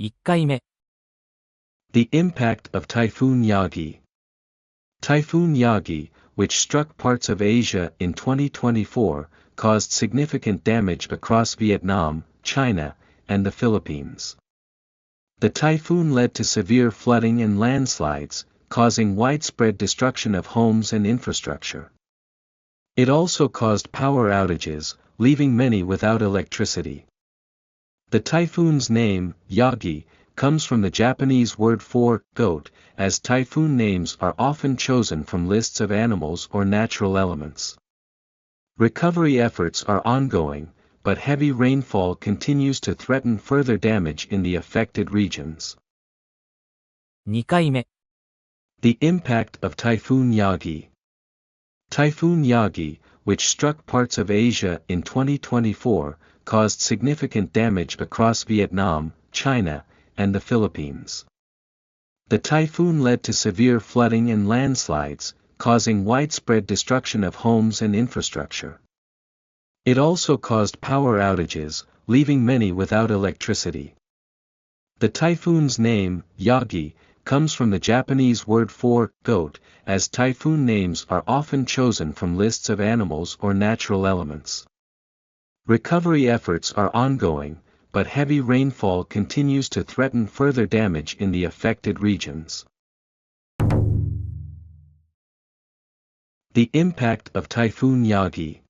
1回目。The impact of Typhoon Yagi. Typhoon Yagi, which struck parts of Asia in 2024, caused significant damage across Vietnam, China, and the Philippines. The typhoon led to severe flooding and landslides, causing widespread destruction of homes and infrastructure. It also caused power outages, leaving many without electricity. The typhoon's name, Yagi, comes from the Japanese word for goat, as typhoon names are often chosen from lists of animals or natural elements. Recovery efforts are ongoing, but heavy rainfall continues to threaten further damage in the affected regions. 2回目。The impact of Typhoon Yagi. Typhoon Yagi, which struck parts of Asia in 2024, caused significant damage across Vietnam, China, and the Philippines. The typhoon led to severe flooding and landslides, causing widespread destruction of homes and infrastructure. It also caused power outages, leaving many without electricity. The typhoon's name, Yagi, comes from the Japanese word for goat, as typhoon names are often chosen from lists of animals or natural elements. Recovery efforts are ongoing, but heavy rainfall continues to threaten further damage in the affected regions. The impact of Typhoon Yagi.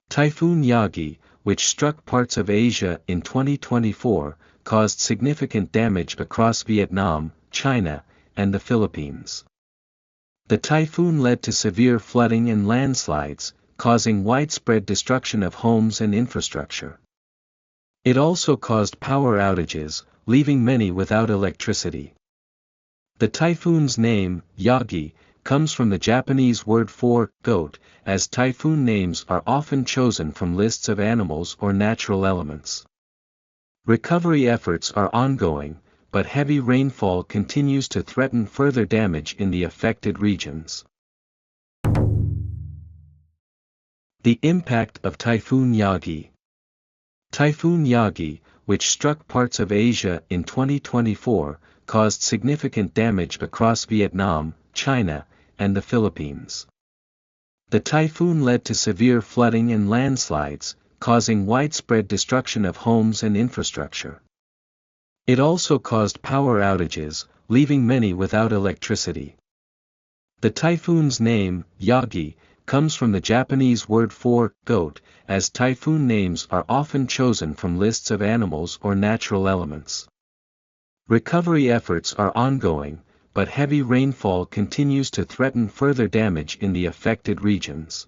Typhoon Yagi, which struck parts of Asia in 2024, caused significant damage across Vietnam, China, and the Philippines. The typhoon led to severe flooding and landslides, causing widespread destruction of homes and infrastructure. It also caused power outages, leaving many without electricity. The typhoon's name, Yagi, comes from the Japanese word for goat, as typhoon names are often chosen from lists of animals or natural elements. Recovery efforts are ongoing, but heavy rainfall continues to threaten further damage in the affected regions. The impact of Typhoon Yagi. Typhoon Yagi, which struck parts of Asia in 2024, caused significant damage across Vietnam, China, and the Philippines. The typhoon led to severe flooding and landslides, causing widespread destruction of homes and infrastructure. It also caused power outages, leaving many without electricity. The typhoon's name, Yagi, comes from the Japanese word for goat, as typhoon names are often chosen from lists of animals or natural elements. Recovery efforts are ongoing, but heavy rainfall continues to threaten further damage in the affected regions.